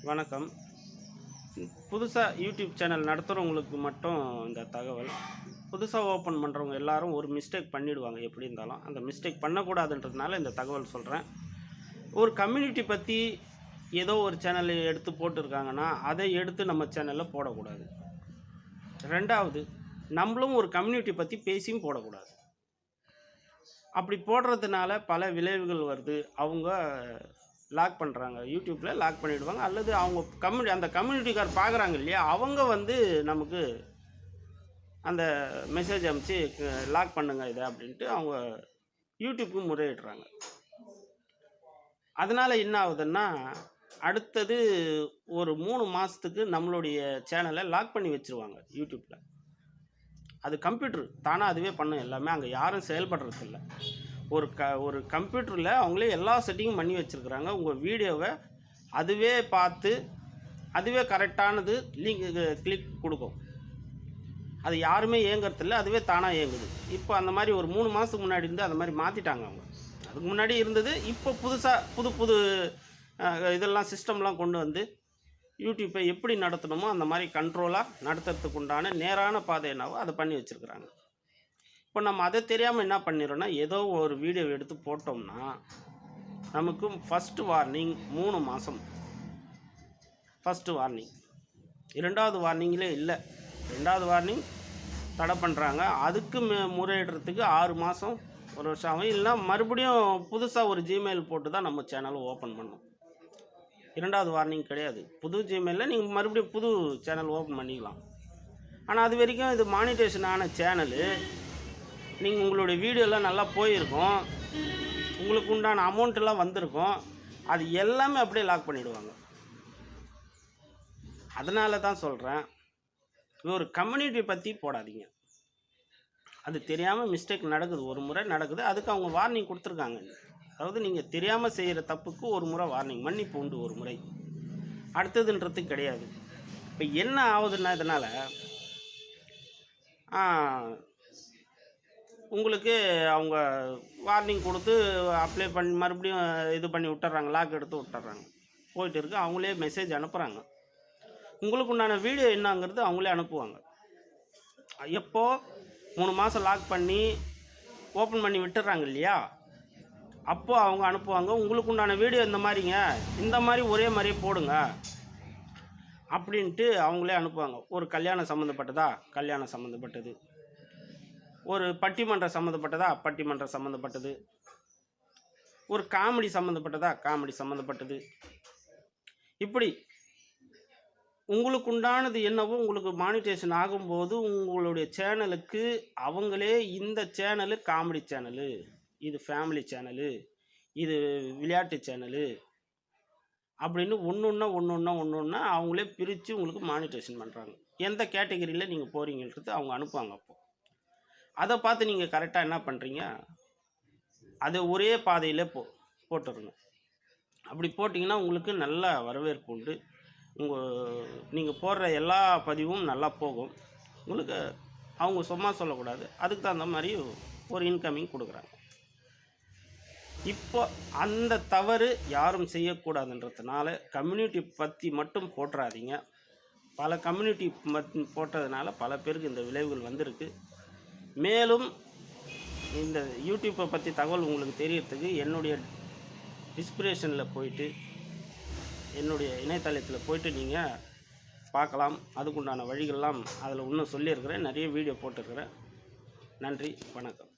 வணக்கம். புதுசாக YouTube channel நடத்துகிறவங்களுக்கு மட்டும் இந்த தகவல். புதுசாக ஓப்பன் பண்ணுறவங்க எல்லாரும் ஒரு மிஸ்டேக் பண்ணிவிடுவாங்க. எப்படி இருந்தாலும் அந்த மிஸ்டேக் பண்ணக்கூடாதுன்றதுனால இந்த தகவல் சொல்கிறேன். ஒரு கம்யூனிட்டி பற்றி ஏதோ ஒரு சேனல் எடுத்து போட்டிருக்காங்கன்னா அதை எடுத்து நம்ம சேனலில் போடக்கூடாது. ரெண்டாவது, நம்மளும் ஒரு கம்யூனிட்டி பற்றி பேசியும் போடக்கூடாது. அப்படி போடுறதுனால பல விளைவுகள் வருது. அவங்க லாக் பண்ணுறாங்க, யூடியூப்பில் லாக் பண்ணிவிடுவாங்க. அல்லது அவங்க அந்த கம்யூனிட்டிக்கார் பார்க்குறாங்க இல்லையா, அவங்க நமக்கு அந்த மெசேஜ் அனுப்பிச்சு லாக் பண்ணுங்க இதை அப்படின்ட்டு அவங்க யூடியூப்புக்கு முறையிடுறாங்க. அதனால் என்ன ஆகுதுன்னா, அடுத்தது ஒரு 3 மாதத்துக்கு நம்மளுடைய சேனலை லாக் பண்ணி வச்சுருவாங்க யூடியூப்பில். அது கம்ப்யூட்ரு தானாக அதுவே பண்ணும் எல்லாமே. அங்கே யாரும் செயல்படுறதில்ல. ஒரு கம்ப்யூட்டரில் அவங்களே எல்லா செட்டிங்கும் பண்ணி வச்சுருக்குறாங்க. உங்கள் வீடியோவை அதுவே பார்த்து அதுவே கரெக்டானது கிளிக் கொடுக்கும். அது யாருமே இயங்குறதில்ல, அதுவே தானாக இயங்குது. இப்போ அந்த மாதிரி ஒரு 3 மாதத்துக்கு முன்னாடி இருந்து அந்த மாதிரி மாற்றிட்டாங்க அவங்க. அதுக்கு முன்னாடி இருந்தது. இப்போ புதுசாக புது இதெல்லாம் சிஸ்டம்லாம் கொண்டு வந்து யூடியூப்பை எப்படி நடத்தணுமோ அந்த மாதிரி கண்ட்ரோலாக நடத்துறதுக்கு உண்டான நேரான பாதை என்னவோ அதை பண்ணி வச்சுருக்குறாங்க. இப்போ நம்ம அதை தெரியாமல் என்ன பண்ணிடுறோன்னா, ஏதோ ஒரு வீடியோ எடுத்து போட்டோம்னா நமக்கு ஃபஸ்ட்டு வார்னிங் 3 மாதம் ஃபஸ்ட்டு வார்னிங். 2வது வார்னிங்கிலே இல்லை. 2வது வார்னிங் தடை பண்ணுறாங்க. அதுக்கு முறையிடுறதுக்கு 6 மாதம் 1 வருஷம் ஆகும். இல்லைனா மறுபடியும் புதுசாக ஒரு ஜிமெயில் போட்டு தான் நம்ம சேனலை ஓப்பன் பண்ணணும். 2வது வார்னிங் கிடையாது. புது ஜிமெயிலில் நீங்கள் மறுபடியும் புது சேனல் ஓப்பன் பண்ணிக்கலாம். ஆனால் அது வரைக்கும் இது மானிட்டேஷன் ஆன சேனலு. நீங்கள் உங்களுடைய வீடியோலாம் நல்லா போயிருக்கும், உங்களுக்கு உண்டான அமௌண்ட்டெல்லாம் வந்திருக்கும். அது எல்லாமே அப்படியே லாக் பண்ணிவிடுவாங்க. அதனால தான் சொல்கிறேன், ஒரு கம்யூனிட்டி பற்றி போடாதீங்க. அது தெரியாமல் மிஸ்டேக் நடக்குது, ஒரு முறை நடக்குது. அதுக்கு அவங்க வார்னிங் கொடுத்துருக்காங்க. அதாவது நீங்கள் தெரியாமல் செய்கிற தப்புக்கு ஒரு முறை வார்னிங், மன்னிப்பு உண்டு ஒரு முறை, அடுத்ததுன்றது கிடையாது. இப்போ என்ன ஆகுதுன்னா, இதனால் உங்களுக்கு அவங்க வார்னிங் கொடுத்து அப்ளை பண்ணி மறுபடியும் இது பண்ணி விட்டுறாங்க, லாக் எடுத்து விட்டுறாங்க. போயிட்டு இருக்கு. அவங்களே மெசேஜ் அனுப்புகிறாங்க. உங்களுக்கு உண்டான வீடியோ என்னங்கிறது அவங்களே அனுப்புவாங்க. எப்போ 3 மாதம் லாக் பண்ணி ஓப்பன் பண்ணி விட்டுறாங்க இல்லையா, அப்போது அவங்க அனுப்புவாங்க. உங்களுக்கு உண்டான வீடியோ இந்த மாதிரிங்க, இந்த மாதிரி ஒரே மாதிரியே போடுங்க அப்படின்ட்டு அவங்களே அனுப்புவாங்க. ஒரு கல்யாணம் சம்மந்தப்பட்டதா, கல்யாணம் சம்மந்தப்பட்டது. ஒரு பட்டிமன்றம் சம்மந்தப்பட்டதா, பட்டிமன்றம் சம்மந்தப்பட்டது. ஒரு காமெடி சம்மந்தப்பட்டதா, காமெடி சம்மந்தப்பட்டது. இப்படி உங்களுக்கு உண்டானது என்னவோ, உங்களுக்கு மானிட்டேஷன் ஆகும்போது உங்களுடைய சேனலுக்கு அவங்களே இந்த சேனலு காமெடி சேனலு, இது ஃபேமிலி சேனலு, இது விளையாட்டு சேனலு அப்படின்னு ஒன்று அவங்களே பிரித்து உங்களுக்கு மானிட்டேஷன் பண்ணுறாங்க. எந்த கேட்டகரியில் நீங்கள் போகிறீங்கன்றது அவங்க அனுப்புவாங்க. அப்போது அதை பார்த்து நீங்கள் கரெக்டாக என்ன பண்ணுறீங்க, அதை ஒரே பாதையில் போட்டுருங்க. அப்படி போட்டிங்கன்னா உங்களுக்கு நல்ல வரவேற்பு உண்டு. நீங்கள் போடுற எல்லா பதிவும் நல்லா போகும். உங்களுக்கு அவங்க சும்மா சொல்லக்கூடாது, அதுக்கு தகுந்த மாதிரி ஒரு இன்கமிங் கொடுக்குறாங்க. இப்போ அந்த தவறு யாரும் செய்யக்கூடாதுன்றதுனால கம்யூனிட்டி பற்றி மட்டும் போட்டுறாதீங்க. பல கம்யூனிட்டி போட்டதுனால பல பேருக்கு இந்த விளைவுகள் வந்திருக்கு. மேலும் இந்த யூடியூப்பை பற்றி தகவல் உங்களுக்கு தெரியறதுக்கு என்னுடைய டிஸ்கிரிப்ஷனில் போயிட்டு, என்னுடைய இணையதளத்தில் போயிட்டு நீங்கள் பார்க்கலாம். அதுக்குண்டான வழிகள்லாம் அதில் இன்னும் சொல்லியிருக்கிறேன். நிறைய வீடியோ போட்டிருக்கிறேன். நன்றி, வணக்கம்.